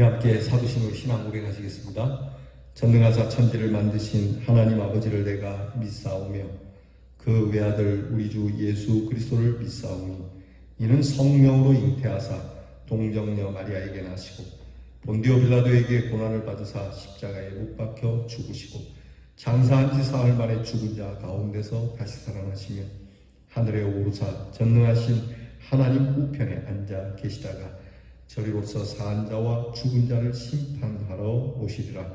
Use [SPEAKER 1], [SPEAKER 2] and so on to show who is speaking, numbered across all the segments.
[SPEAKER 1] 우리 함께 사두신으로 신앙 고백하시겠습니다. 전능하사 천지를 만드신 하나님 아버지를 내가 믿사오며 그 외아들 우리 주 예수 그리스도를 믿사오니 이는 성령으로 잉태하사 동정녀 마리아에게 나시고 본디오 빌라도에게 고난을 받으사 십자가에 못 박혀 죽으시고 장사한 지 사흘 만에 죽은 자 가운데서 다시 살아나시며 하늘에 오르사 전능하신 하나님 우편에 앉아 계시다가 저리로서 사한 자와 죽은 자를 심판하러 오시리라.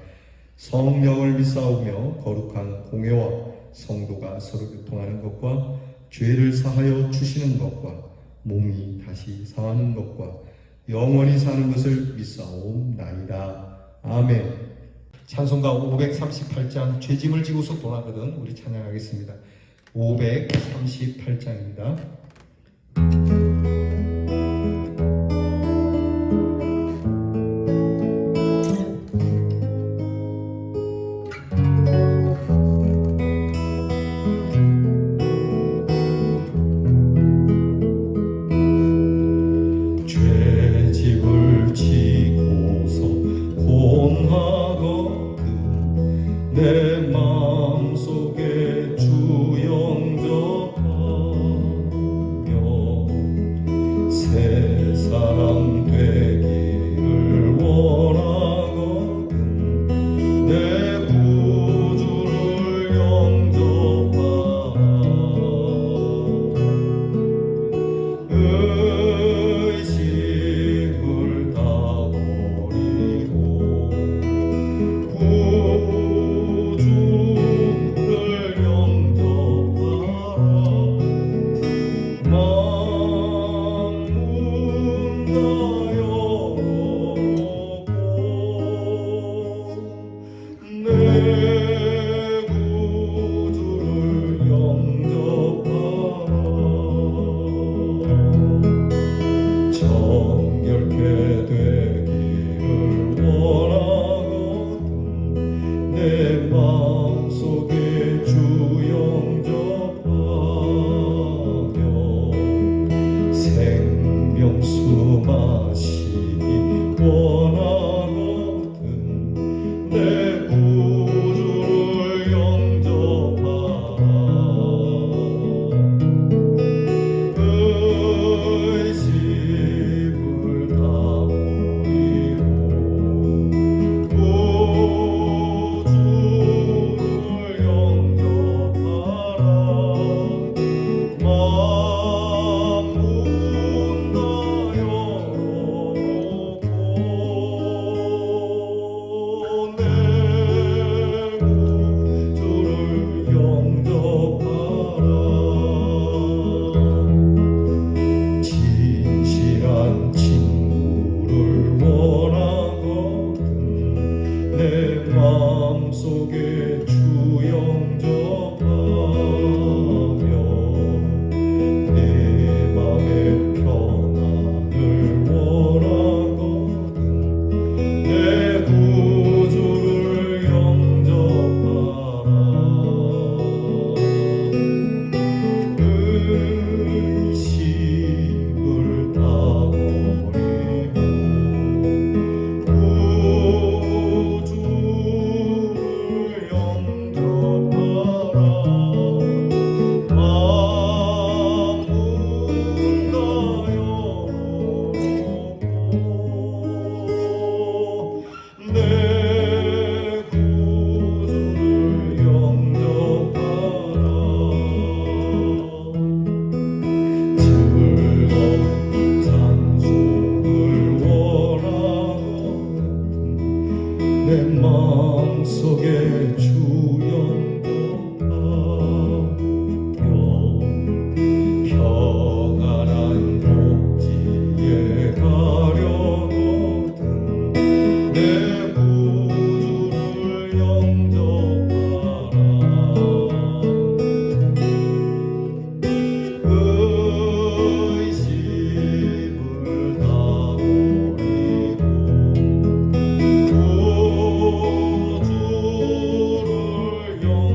[SPEAKER 1] 성령을 믿사오며 거룩한 공회와 성도가 서로 교통하는 것과 죄를 사하여 주시는 것과 몸이 다시 상하는 것과 영원히 사는 것을 믿사옵나이다. 아멘. 찬송가 538장 죄짐을 지고서 떠나거든 우리 찬양하겠습니다. 538장입니다.
[SPEAKER 2] 내 마음속에 주 영접하며 새 사람 되기를 원하거든 내 구주를 영접하라. 의식을 다 버리고 내 마음속에 주 영접하며 생명수 마시기 원하거든 내 구주를 영접하라. 의심을 다 내 마음속에 주 영접하며 내 맘의 평안을 원하거든 내 구주를 영접하라. 의식을 다 내 마음속에 주 영접하며 평안한 복지에 가려거든 내 구주를 영접하라. 의심을 다 버리고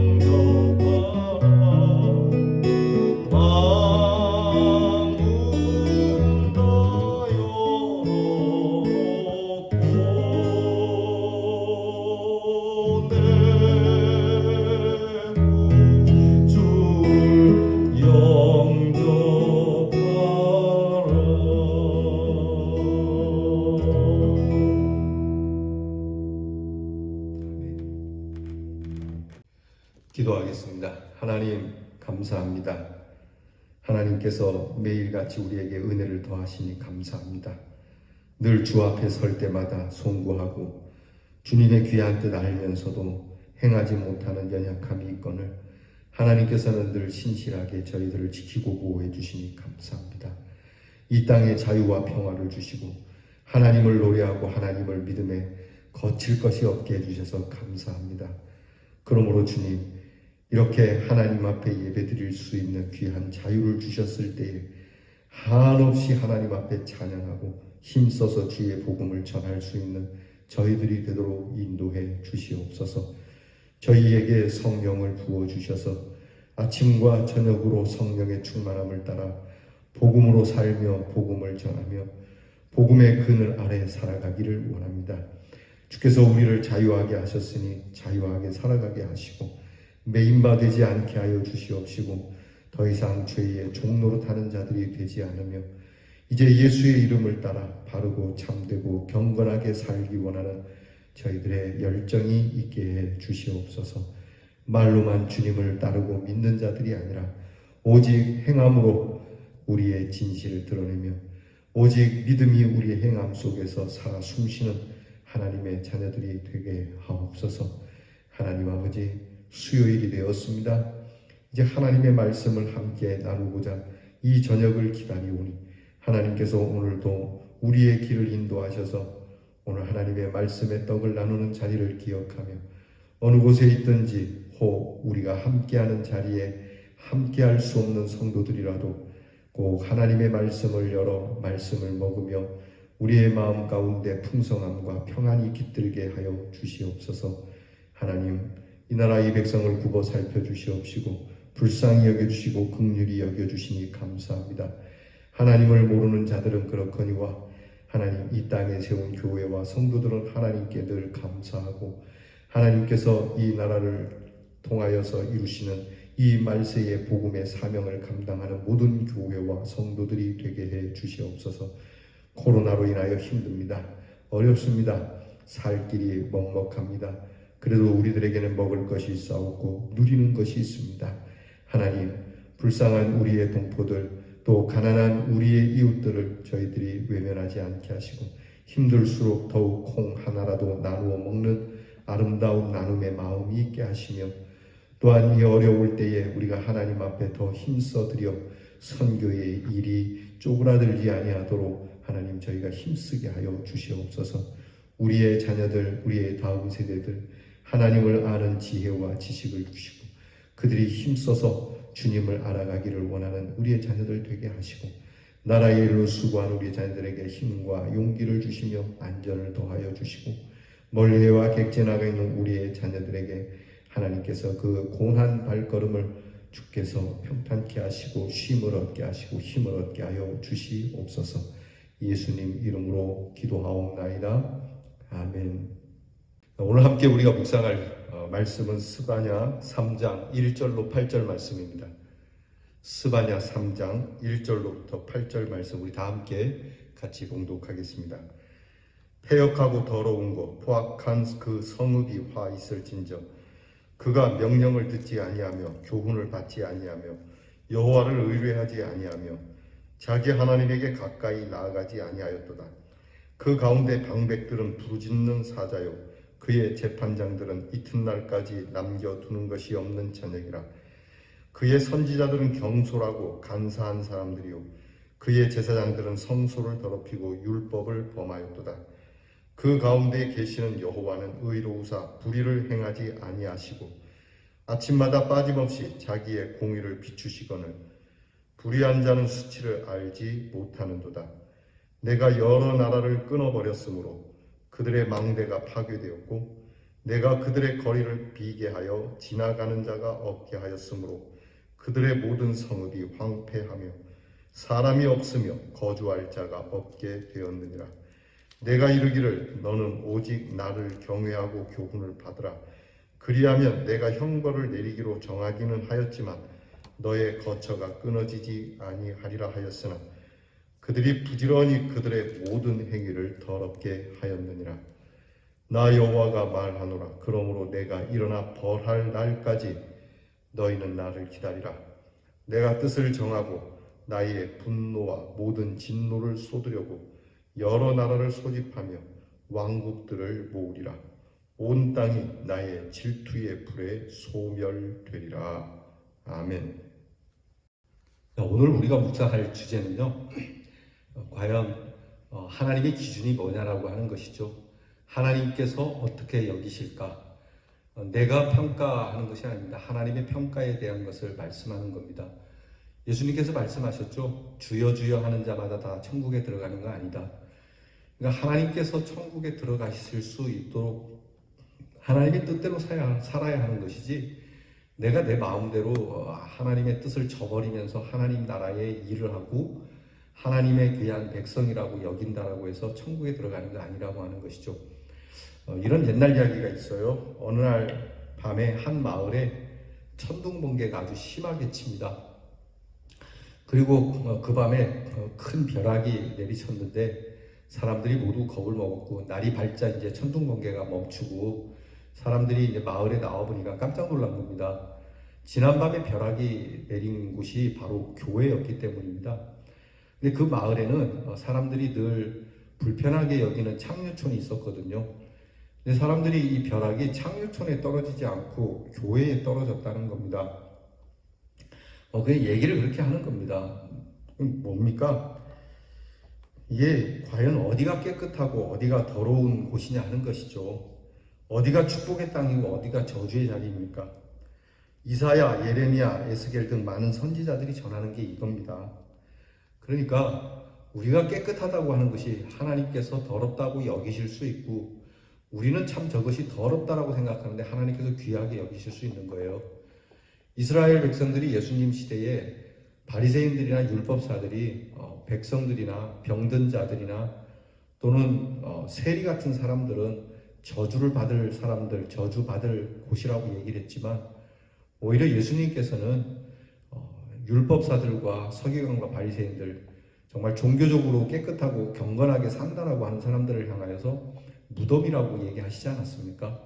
[SPEAKER 1] 기도하겠습니다. 하나님 감사합니다. 하나님께서 매일같이 우리에게 은혜를 더하시니 감사합니다. 늘 주 앞에 설 때마다 송구하고 주님의 귀한 뜻 알면서도 행하지 못하는 연약함이 있거늘 하나님께서는 늘 신실하게 저희들을 지키고 보호해 주시니 감사합니다. 이 땅에 자유와 평화를 주시고 하나님을 노래하고 하나님을 믿음에 거칠 것이 없게 해주셔서 감사합니다. 그러므로 주님, 이렇게 하나님 앞에 예배드릴 수 있는 귀한 자유를 주셨을 때에 한없이 하나님 앞에 찬양하고 힘써서 주의 복음을 전할 수 있는 저희들이 되도록 인도해 주시옵소서. 저희에게 성령을 부어주셔서 아침과 저녁으로 성령의 충만함을 따라 복음으로 살며 복음을 전하며 복음의 그늘 아래 살아가기를 원합니다. 주께서 우리를 자유하게 하셨으니 자유하게 살아가게 하시고 매인바 되지 않게 하여 주시옵시고 더 이상 죄의 종로로 타는 자들이 되지 않으며 이제 예수의 이름을 따라 바르고 참되고 경건하게 살기 원하는 저희들의 열정이 있게 해 주시옵소서. 말로만 주님을 따르고 믿는 자들이 아니라 오직 행함으로 우리의 진실을 드러내며 오직 믿음이 우리의 행함 속에서 살아 숨쉬는 하나님의 자녀들이 되게 하옵소서. 하나님 아버지, 수요일이 되었습니다. 이제 하나님의 말씀을 함께 나누고자 이 저녁을 기다리오니 하나님께서 오늘도 우리의 길을 인도하셔서 오늘 하나님의 말씀의 떡을 나누는 자리를 기억하며 어느 곳에 있든지 혹 우리가 함께하는 자리에 함께할 수 없는 성도들이라도 꼭 하나님의 말씀을 열어 말씀을 먹으며 우리의 마음 가운데 풍성함과 평안이 깃들게 하여 주시옵소서. 하나님, 이 나라 이 백성을 굽어 살펴주시옵시고 불쌍히 여겨주시고 긍휼히 여겨주시니 감사합니다. 하나님을 모르는 자들은 그렇거니와 하나님 이 땅에 세운 교회와 성도들은 하나님께 늘 감사하고 하나님께서 이 나라를 통하여서 이루시는 이 말세의 복음의 사명을 감당하는 모든 교회와 성도들이 되게 해 주시옵소서. 코로나로 인하여 힘듭니다. 어렵습니다. 살 길이 먹먹합니다. 그래도 우리들에게는 먹을 것이 있사옵고 누리는 것이 있습니다. 하나님, 불쌍한 우리의 동포들 또 가난한 우리의 이웃들을 저희들이 외면하지 않게 하시고 힘들수록 더욱 콩 하나라도 나누어 먹는 아름다운 나눔의 마음이 있게 하시며 또한 이 어려울 때에 우리가 하나님 앞에 더 힘써드려 선교의 일이 쪼그라들지 아니하도록 하나님 저희가 힘쓰게 하여 주시옵소서. 우리의 자녀들, 우리의 다음 세대들 하나님을 아는 지혜와 지식을 주시고 그들이 힘써서 주님을 알아가기를 원하는 우리의 자녀들 되게 하시고 나라의 일로 수고하는 우리의 자녀들에게 힘과 용기를 주시며 안전을 더하여 주시고 멀리와 객지 나가 있는 우리의 자녀들에게 하나님께서 그 공한 발걸음을 주께서 평탄케 하시고 쉼을 얻게 하시고 힘을 얻게 하여 주시옵소서. 예수님 이름으로 기도하옵나이다. 아멘. 오늘 함께 우리가 묵상할 말씀은 스바냐 3장 1절로 8절 말씀입니다. 스바냐 3장 1절로부터 8절 말씀 우리 다 함께 같이 봉독하겠습니다. 패역하고 더러운 것 포악한 그 성읍이 화 있을진저 그가 명령을 듣지 아니하며 교훈을 받지 아니하며 여호와를 의뢰하지 아니하며 자기 하나님에게 가까이 나아가지 아니하였도다. 그 가운데 방백들은 부르짖는 사자요 그의 재판장들은 이튿날까지 남겨두는 것이 없는 저녁이라. 그의 선지자들은 경솔하고 간사한 사람들이요 그의 제사장들은 성소를 더럽히고 율법을 범하였도다. 그 가운데 계시는 여호와는 의로우사 불의를 행하지 아니하시고 아침마다 빠짐없이 자기의 공의를 비추시거늘 불의한 자는 수치를 알지 못하는도다. 내가 여러 나라를 끊어버렸으므로 그들의 망대가 파괴되었고 내가 그들의 거리를 비게 하여 지나가는 자가 없게 하였으므로 그들의 모든 성읍이 황폐하며 사람이 없으며 거주할 자가 없게 되었느니라. 내가 이르기를 너는 오직 나를 경외하고 교훈을 받으라. 그리하면 내가 형벌을 내리기로 정하기는 하였지만 너의 거처가 끊어지지 아니하리라 하였으나 그들이 부지런히 그들의 모든 행위를 더럽게 하였느니라. 나 여호와가 말하노라. 그러므로 내가 일어나 벌할 날까지 너희는 나를 기다리라. 내가 뜻을 정하고 나의 분노와 모든 진노를 쏟으려고 여러 나라를 소집하며 왕국들을 모으리라. 온 땅이 나의 질투의 불에 소멸되리라. 아멘. 오늘 우리가 묵상할 주제는요, 과연 하나님의 기준이 뭐냐라고 하는 것이죠. 하나님께서 어떻게 여기실까? 내가 평가하는 것이 아닙니다. 하나님의 평가에 대한 것을 말씀하는 겁니다. 예수님께서 말씀하셨죠. 주여 주여 하는 자마다 다 천국에 들어가는 거 아니다. 그러니까 하나님께서 천국에 들어가실 수 있도록 하나님의 뜻대로 살아야 하는 것이지, 내가 내 마음대로 하나님의 뜻을 저버리면서 하나님 나라의 일을 하고 하나님의 귀한 백성이라고 여긴다라고 해서 천국에 들어가는 거 아니라고 하는 것이죠. 이런 옛날 이야기가 있어요. 어느 날 밤에 한 마을에 천둥번개가 아주 심하게 칩니다. 그리고 그 밤에 큰 벼락이 내리쳤는데 사람들이 모두 겁을 먹었고, 날이 밝자 이제 천둥번개가 멈추고 사람들이 이제 마을에 나와 보니까 깜짝 놀란 겁니다. 지난밤에 벼락이 내린 곳이 바로 교회였기 때문입니다. 근데 그 마을에는 사람들이 늘 불편하게 여기는 창류촌이 있었거든요. 근데 사람들이 이 벼락이 창류촌에 떨어지지 않고 교회에 떨어졌다는 겁니다. 그 얘기를 그렇게 하는 겁니다. 뭡니까? 이게 과연 어디가 깨끗하고 어디가 더러운 곳이냐 하는 것이죠. 어디가 축복의 땅이고 어디가 저주의 자리입니까? 이사야, 예레미야, 에스겔 등 많은 선지자들이 전하는 게 이겁니다. 그러니까 우리가 깨끗하다고 하는 것이 하나님께서 더럽다고 여기실 수 있고, 우리는 참 저것이 더럽다라고 생각하는데 하나님께서 귀하게 여기실 수 있는 거예요. 이스라엘 백성들이 예수님 시대에 바리새인들이나 율법사들이 백성들이나 병든 자들이나 또는 세리 같은 사람들은 저주를 받을 사람들, 저주받을 곳이라고 얘기를 했지만, 오히려 예수님께서는 율법사들과 서기관과 바리새인들, 정말 종교적으로 깨끗하고 경건하게 산다라고 하는 사람들을 향하여서 무덤이라고 얘기하시지 않았습니까?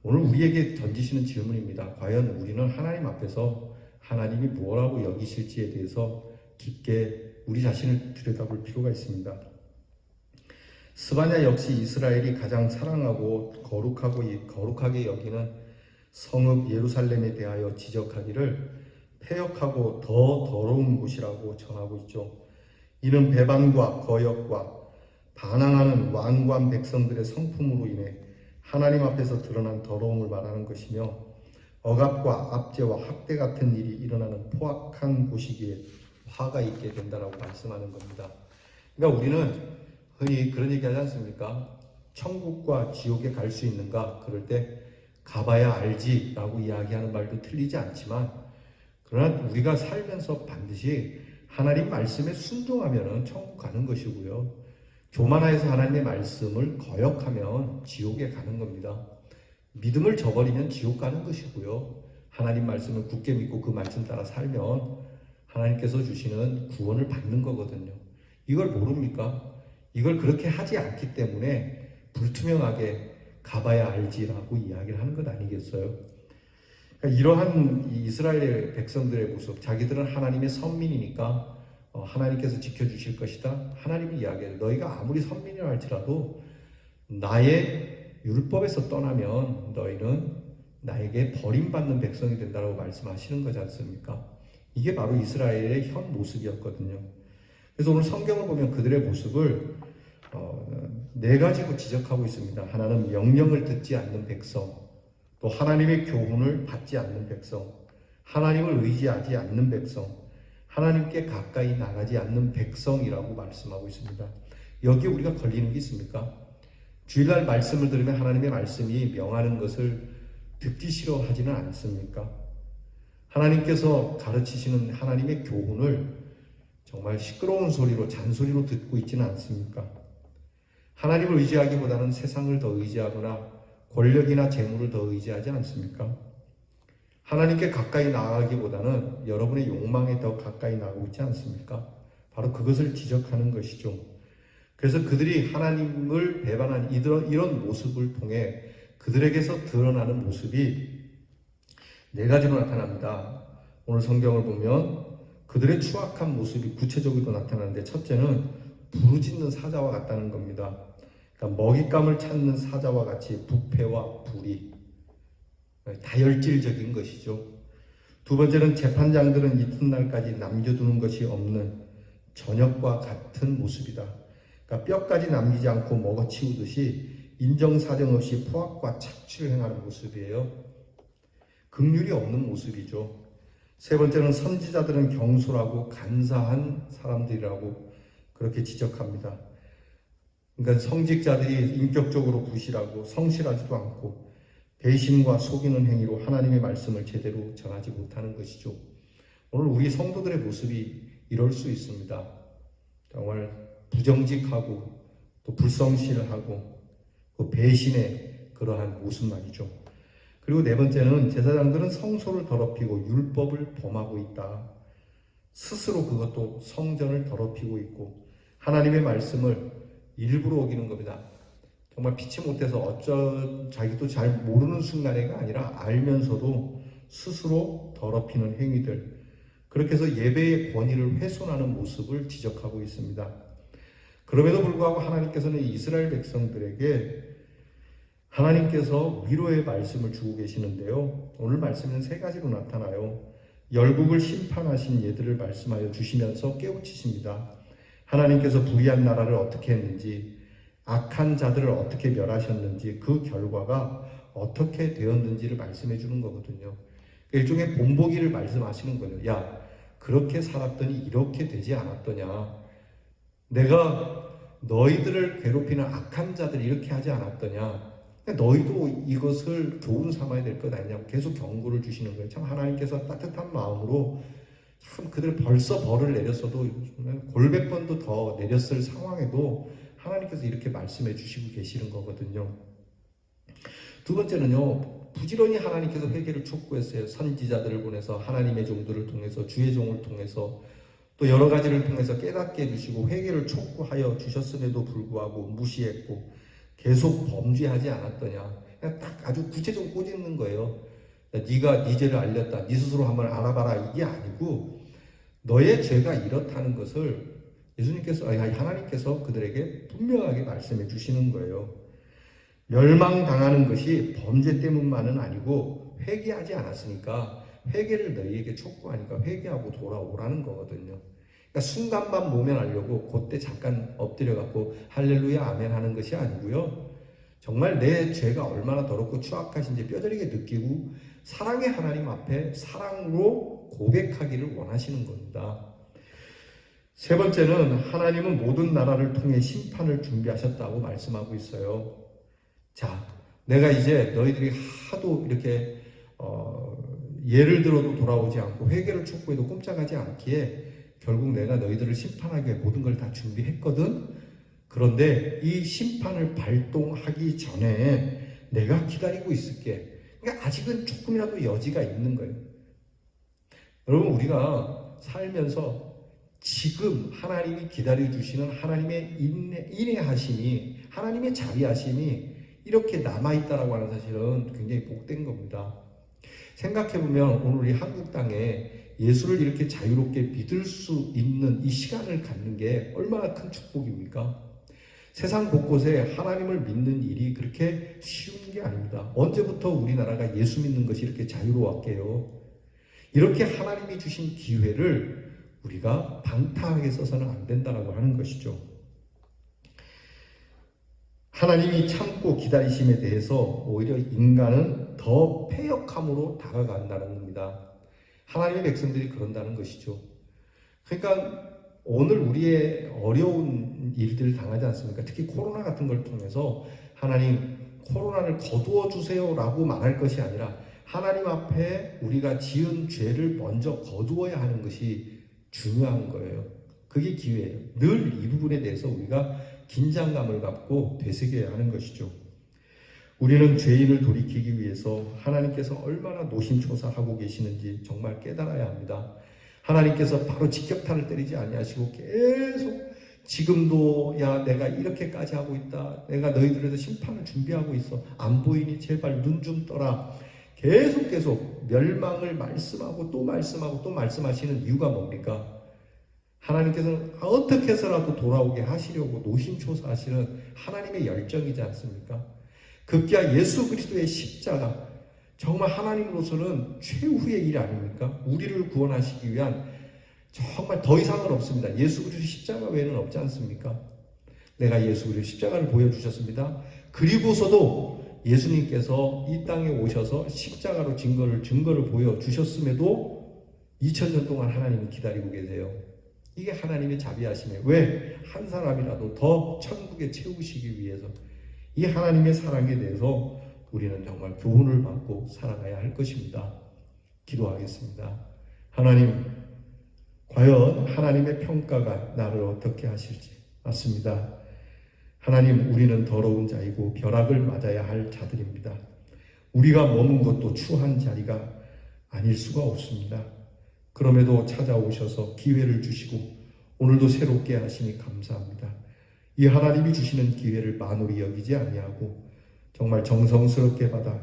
[SPEAKER 1] 오늘 우리에게 던지시는 질문입니다. 과연 우리는 하나님 앞에서 하나님이 뭐라고 여기실지에 대해서 깊게 우리 자신을 들여다볼 필요가 있습니다. 스바냐 역시 이스라엘이 가장 사랑하고 거룩하게 여기는 성읍 예루살렘에 대하여 지적하기를 패역하고 더 더러운 곳이라고 전하고 있죠. 이는 배반과 거역과 반항하는 완고한 백성들의 성품으로 인해 하나님 앞에서 드러난 더러움을 말하는 것이며, 억압과 압제와 학대 같은 일이 일어나는 포악한 곳이기에 화가 있게 된다라고 말씀하는 겁니다. 그러니까 우리는 흔히 그런 얘기 하지 않습니까? 천국과 지옥에 갈 수 있는가? 그럴 때 가봐야 알지 라고 이야기하는 말도 틀리지 않지만, 그러나 우리가 살면서 반드시 하나님 말씀에 순종하면 천국 가는 것이고요, 교만하여서 하나님의 말씀을 거역하면 지옥에 가는 겁니다. 믿음을 저버리면 지옥 가는 것이고요, 하나님 말씀을 굳게 믿고 그 말씀 따라 살면 하나님께서 주시는 구원을 받는 거거든요. 이걸 모릅니까? 이걸 그렇게 하지 않기 때문에 불투명하게 가봐야 알지라고 이야기를 하는 것 아니겠어요? 그러니까 이러한 이스라엘 백성들의 모습, 자기들은 하나님의 선민이니까 하나님께서 지켜주실 것이다, 하나님이 이야기해요. 너희가 아무리 선민이라 할지라도 나의 율법에서 떠나면 너희는 나에게 버림받는 백성이 된다고 말씀하시는 거지 않습니까? 이게 바로 이스라엘의 현 모습이었거든요. 그래서 오늘 성경을 보면 그들의 모습을 네 가지로 지적하고 있습니다. 하나는 명령을 듣지 않는 백성, 또 하나님의 교훈을 받지 않는 백성, 하나님을 의지하지 않는 백성, 하나님께 가까이 나가지 않는 백성이라고 말씀하고 있습니다. 여기에 우리가 걸리는 게 있습니까? 주일날 말씀을 들으면 하나님의 말씀이 명하는 것을 듣기 싫어하지는 않습니까? 하나님께서 가르치시는 하나님의 교훈을 정말 시끄러운 소리로, 잔소리로 듣고 있지는 않습니까? 하나님을 의지하기보다는 세상을 더 의지하거나 권력이나 재물을 더 의지하지 않습니까? 하나님께 가까이 나아가기보다는 여러분의 욕망에 더 가까이 나가고 있지 않습니까? 바로 그것을 지적하는 것이죠. 그래서 그들이 하나님을 배반한 이런 모습을 통해 그들에게서 드러나는 모습이 네 가지로 나타납니다. 오늘 성경을 보면 그들의 추악한 모습이 구체적으로 나타나는데, 첫째는 부르짖는 사자와 같다는 겁니다. 그러니까 먹잇감을 찾는 사자와 같이 부패와 불의, 다혈질적인 것이죠. 두 번째는 재판장들은 이튿날까지 남겨두는 것이 없는 저녁과 같은 모습이다. 그러니까 뼈까지 남기지 않고 먹어치우듯이 인정사정 없이 포악과 착취를 행하는 모습이에요. 긍휼이 없는 모습이죠. 세 번째는 선지자들은 경솔하고 간사한 사람들이라고 그렇게 지적합니다. 그러니까 성직자들이 인격적으로 부실하고 성실하지도 않고 배신과 속이는 행위로 하나님의 말씀을 제대로 전하지 못하는 것이죠. 오늘 우리 성도들의 모습이 이럴 수 있습니다. 정말 부정직하고 또 불성실하고 그 배신의 그러한 모습 말이죠. 그리고 네 번째는 제사장들은 성소를 더럽히고 율법을 범하고 있다. 스스로 그것도 성전을 더럽히고 있고 하나님의 말씀을 일부러 어기는 겁니다. 정말 피치 못해서 자기도 잘 모르는 순간에가 아니라 알면서도 스스로 더럽히는 행위들, 그렇게 해서 예배의 권위를 훼손하는 모습을 지적하고 있습니다. 그럼에도 불구하고 하나님께서는 이스라엘 백성들에게 하나님께서 위로의 말씀을 주고 계시는데요. 오늘 말씀은 세 가지로 나타나요. 열국을 심판하신 예들을 말씀하여 주시면서 깨우치십니다. 하나님께서 불의한 나라를 어떻게 했는지, 악한 자들을 어떻게 멸하셨는지, 그 결과가 어떻게 되었는지를 말씀해 주는 거거든요. 일종의 본보기를 말씀하시는 거예요. 야, 그렇게 살았더니 이렇게 되지 않았더냐. 내가 너희들을 괴롭히는 악한 자들 이렇게 하지 않았더냐. 너희도 이것을 교훈 삼아야 될 것 아니냐고 계속 경고를 주시는 거예요. 참 하나님께서 따뜻한 마음으로 참 그들 벌써 벌을 내렸어도 골백 번도 더 내렸을 상황에도 하나님께서 이렇게 말씀해 주시고 계시는 거거든요. 두 번째는요, 부지런히 하나님께서 회개를 촉구했어요. 선지자들을 보내서 하나님의 종들을 통해서 주의 종을 통해서 또 여러 가지를 통해서 깨닫게 해주시고 회개를 촉구하여 주셨음에도 불구하고 무시했고 계속 범죄하지 않았더냐. 그냥 딱 아주 구체적으로 꼬집는 거예요. 네가 네 죄를 알렸다. 네 스스로 한번 알아봐라. 이게 아니고 너의 죄가 이렇다는 것을 하나님께서 그들에게 분명하게 말씀해 주시는 거예요. 멸망당하는 것이 범죄 때문만은 아니고 회개하지 않았으니까 회개를 너희에게 촉구하니까 회개하고 돌아오라는 거거든요. 그러니까 순간만 모면하려고 그때 잠깐 엎드려갖고 할렐루야 아멘 하는 것이 아니고요. 정말 내 죄가 얼마나 더럽고 추악하신지 뼈저리게 느끼고 사랑의 하나님 앞에 사랑으로 고백하기를 원하시는 겁니다. 세 번째는 하나님은 모든 나라를 통해 심판을 준비하셨다고 말씀하고 있어요. 자, 내가 이제 너희들이 하도 이렇게 예를 들어도 돌아오지 않고 회개를 촉구해도 꼼짝하지 않기에 결국 내가 너희들을 심판하기 위해 모든 걸 다 준비했거든. 그런데 이 심판을 발동하기 전에 내가 기다리고 있을게. 그러니까 아직은 조금이라도 여지가 있는 거예요. 여러분, 우리가 살면서 지금 하나님이 기다려주시는 하나님의 인내하심이, 하나님의 자비하심이 이렇게 남아있다라고 하는 사실은 굉장히 복된 겁니다. 생각해보면 오늘 우리 한국 땅에 예수를 이렇게 자유롭게 믿을 수 있는 이 시간을 갖는 게 얼마나 큰 축복입니까? 세상 곳곳에 하나님을 믿는 일이 그렇게 쉬운 게 아닙니다. 언제부터 우리나라가 예수 믿는 것이 이렇게 자유로웠게요? 이렇게 하나님이 주신 기회를 우리가 방탕하게 써서는 안 된다라고 하는 것이죠. 하나님이 참고 기다리심에 대해서 오히려 인간은 더 패역함으로 다가간다는 겁니다. 하나님의 백성들이 그런다는 것이죠. 그러니까 오늘 우리의 어려운 일들을 당하지 않습니까? 특히 코로나 같은 걸 통해서 하나님 코로나를 거두어 주세요라고 말할 것이 아니라 하나님 앞에 우리가 지은 죄를 먼저 거두어야 하는 것이 중요한 거예요. 그게 기회예요. 늘 이 부분에 대해서 우리가 긴장감을 갖고 되새겨야 하는 것이죠. 우리는 죄인을 돌이키기 위해서 하나님께서 얼마나 노심초사하고 계시는지 정말 깨달아야 합니다. 하나님께서 바로 직격탄을 때리지 아니하시고 계속 지금도 야 내가 이렇게까지 하고 있다. 내가 너희들에서 심판을 준비하고 있어. 안 보이니 제발 눈 좀 떠라. 계속 멸망을 말씀하고 또 말씀하고 또 말씀하시는 이유가 뭡니까? 하나님께서는 어떻게 해서라도 돌아오게 하시려고 노심초사하시는 하나님의 열정이지 않습니까? 급기야 예수 그리스도의 십자가, 정말 하나님으로서는 최후의 일 아닙니까? 우리를 구원하시기 위한 정말 더 이상은 없습니다. 예수 그리스도 십자가 외에는 없지 않습니까? 내가 예수 그리스도 십자가를 보여주셨습니다. 그리고서도 예수님께서 이 땅에 오셔서 십자가로 증거를 보여주셨음에도 2000년 동안 하나님이 기다리고 계세요. 이게 하나님의 자비하심이에요. 왜? 한 사람이라도 더 천국에 채우시기 위해서. 이 하나님의 사랑에 대해서 우리는 정말 교훈을 받고 살아가야 할 것입니다. 기도하겠습니다. 하나님, 과연 하나님의 평가가 나를 어떻게 하실지. 맞습니다. 하나님, 우리는 더러운 자이고 벼락을 맞아야 할 자들입니다. 우리가 머문 것도 추한 자리가 아닐 수가 없습니다. 그럼에도 찾아오셔서 기회를 주시고 오늘도 새롭게 하시니 감사합니다. 이 하나님이 주시는 기회를 만홀히 여기지 아니하고 정말 정성스럽게 받아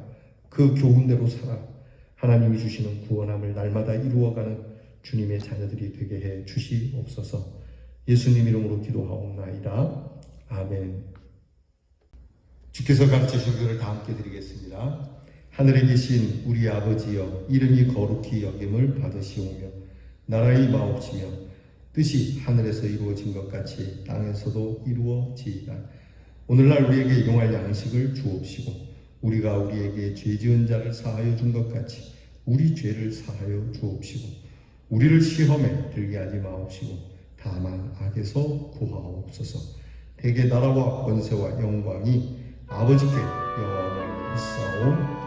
[SPEAKER 1] 그 교훈대로 살아 하나님이 주시는 구원함을 날마다 이루어가는 주님의 자녀들이 되게 해 주시옵소서. 예수님 이름으로 기도하옵나이다. 아멘. 주께서 가르치신 교를 다 함께 드리겠습니다. 하늘에 계신 우리 아버지여, 이름이 거룩히 여김을 받으시오며 나라의 마옵시며 뜻이 하늘에서 이루어진 것 같이 땅에서도 이루어지이다. 오늘날 우리에게 용할 양식을 주옵시고 우리가 우리에게 죄 지은 자를 사하여 준 것 같이 우리 죄를 사하여 주옵시고 우리를 시험에 들게 하지 마옵시고 다만 악에서 구하옵소서. 대개 나라와 권세와 영광이 아버지께 영원히 있사옵나이다.